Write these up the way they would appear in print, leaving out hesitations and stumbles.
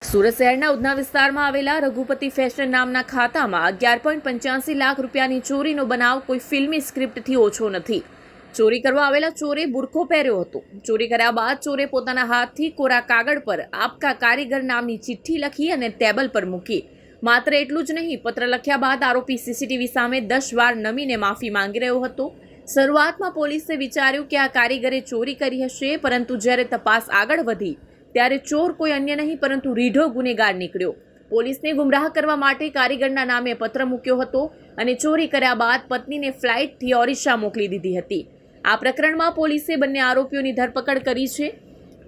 સુરત શહેરના ઉધના વિસ્તારમાં આવેલા રઘુપતિ ફેશન નામના ખાતામાં 11.85 લાખ રૂપિયાની ચોરીનો બનાવ કોઈ ફિલ્મી સ્ક્રિપ્ટથી ઓછો નથી। ચોરી કરવા આવેલા ચોરે બુરખો પહેર્યો હતો। ચોરી કર્યા બાદ ચોરે પોતાના હાથથી કોરા કાગળ પર આપકા કારીગર નામની ચિઠ્ઠી લખી અને ટેબલ પર મૂકી। માત્ર એટલું જ નહીં, પત્ર લખ્યા બાદ આરોપી સીસીટીવી સામે 10 વાર નમીને માફી માંગી રહ્યો હતો। શરૂઆતમાં પોલીસે વિચાર્યું કે આ કારીગરે ચોરી કરી હશે, પરંતુ જ્યારે તપાસ આગળ વધી ત્યારે ચોર કોઈ અન્ય નહીં પરંતુ રીઢો ગુનેગાર નીકળ્યો। પોલીસને ગુમરાહ કરવા માટે કારીગરના નામે પત્ર મૂક્યો હતો અને ચોરી કર્યા બાદ પત્નીને ફ્લાઇટથી ઓરિસ્સા મોકલી દીધી હતી। આ પ્રકરણમાં પોલીસે બંને આરોપીઓની ધરપકડ કરી છે।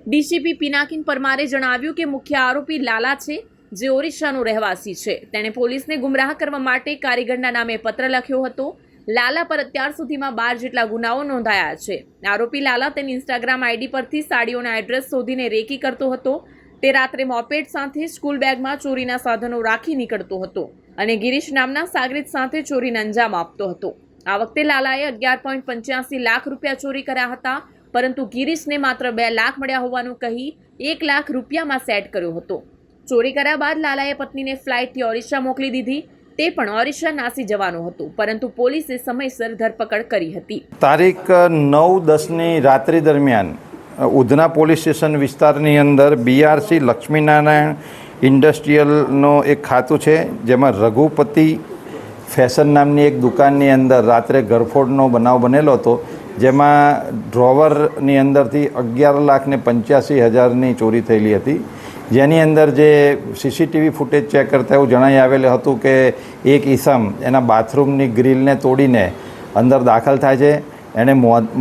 ડીસીપી પિનાકિન પરમારે જણાવ્યું કે મુખ્ય આરોપી લાલા છે, જે ઓરિસ્સાનો રહેવાસી છે। તેણે પોલીસને ગુમરાહ કરવા માટે કારીગરના નામે પત્ર લખ્યો હતો। લાલા પર અત્યાર સુધીમાં 12 જેટલા ગુનાઓ નોંધાયા છે। આરોપી લાલા તેની ઇન્સ્ટાગ્રામ આઈડી પરથી સાડીઓના એડ્રેસ શોધીને રેકી કરતો હતો। તે રાત્રે મોપેડ સાથે સ્કૂલ બેગમાં ચોરીના સાધનો રાખી નીકળતો હતો અને ગિરીશ નામના સાગરીત સાથે ચોરીને અંજામ આપતો હતો। આ વખતે લાલાએ 11.85 લાખ રૂપિયા ચોરી કર્યા હતા, પરંતુ ગિરીશને માત્ર 2 લાખ મળ્યા હોવાનું કહી 1 લાખ રૂપિયામાં સેટ કર્યો હતો। ચોરી કર્યા બાદ લાલાએ પત્નીને ફ્લાઇટથી ઓરિસ્સા મોકલી દીધી। તે પણ ઓરિસ્સા નાસી જવાનું હતું, પરંતુ પોલીસે સમયસર ધરપકડ કરી હતી। તારીખ 9-10ની રાત્રિ દરમિયાન ઉધના પોલીસ સ્ટેશન વિસ્તારની અંદર BRC લક્ષ્મીનારાયણ ઇન્ડસ્ટ્રીયલનો એક ખાતું છે, જેમાં રઘુપતિ ફેશન નામની એક દુકાનની અંદર રાત્રે ગરફોડનો બનાવ બનેલો હતો, જેમાં ડ્રોવરની અંદરથી 11,85,000ની ચોરી થયેલી હતી। જેની અંદર જે સીસીટીવી ફૂટેજ ચેક કરતા એવું જણાઈ આવેલું હતું કે એક ઈસમ એના બાથરૂમની ગ્રીલને તોડીને અંદર દાખલ થાય છે। એણે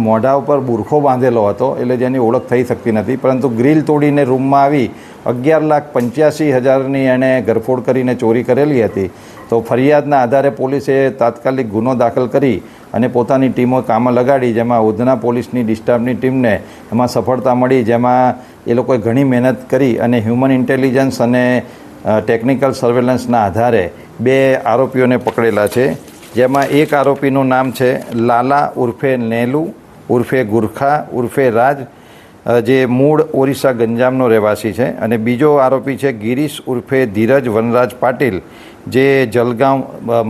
મોઢા ઉપર બુરખો બાંધેલો હતો, એટલે જેની ઓળખ થઈ શકતી નથી, પરંતુ ગ્રીલ તોડીને રૂમમાં આવી 11,85,000ની એણે ગરફોડ કરીને ચોરી કરેલી હતી। તો ફરિયાદના આધારે પોલીસે તાત્કાલિક ગુનો દાખલ કરી અને પોતાની ટીમો કામમાં લગાડી, જેમાં ઉધના પોલીસની ડિસ્ટાફની ટીમને એમાં સફળતા મળી, જેમાં એ લોકોએ ઘણી મહેનત કરી અને હ્યુમન ઇન્ટેલિજન્સ અને ટેકનિકલ સર્વેલન્સના આધારે 2 આરોપીઓને પકડેલા છે। જેમાં એક આરોપીનું નામ છે લાલા ઉર્ફે નેલુ ઉર્ફે ગુરખા ઉર્ફે રાજ, જે મૂળ ઓરિસ્સા ગંજામનો રહેવાસી છે, અને બીજો આરોપી છે ગિરીશ ઉર્ફે ધીરજ વનરાજ પાટીલ, જે જલગાંવ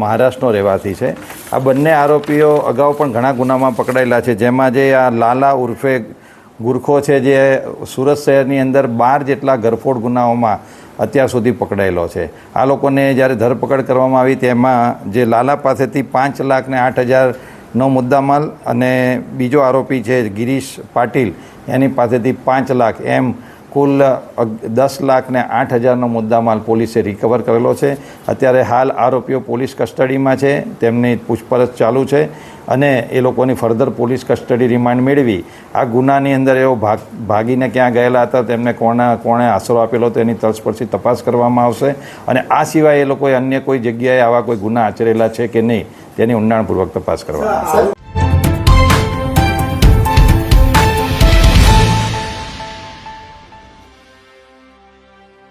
મહારાષ્ટ્રનો રહેવાસી છે। આ બંને આરોપીઓ અગાઉ પણ ઘણા ગુનામાં પકડાયેલા છે, જેમાં જે આ લાલા ઉર્ફે ગુરખો છે, જે સુરત શહેરની અંદર 12 જેટલા ગરફોડ ગુનાઓમાં અત્યાર સુધી પકડાયેલો છે। આ લોકોને જ્યારે ધરપકડ કરવામાં આવી તેમાં જે લાલા પાસેથી 5,08,000નો મુદ્દામાલ અને બીજો આરોપી છે ગિરીશ પાટીલ, એની પાસેથી 5 લાખ, એમ કુલ 10,08,000નો મુદ્દામાલ પોલીસે રિકવર કરેલો છે। અત્યારે હાલ આરોપીઓ પોલીસ કસ્ટડીમાં છે, તેમની પૂછપરછ ચાલુ છે અને એ લોકોની ફર્ધર પોલીસ કસ્ટડી રિમાન્ડ મેળવી આ ગુનાની અંદર એવો ભાગીને ક્યાં ગયેલા હતા, તેમને કોણે આશરો આપેલો હતો, એની તલસ્પર્શી તપાસ કરવામાં આવશે અને આ સિવાય એ લોકોએ અન્ય કોઈ જગ્યાએ આવા કોઈ ગુના આચરેલા છે કે નહીં તેની ઊંડાણપૂર્વક તપાસ કરવામાં આવશે।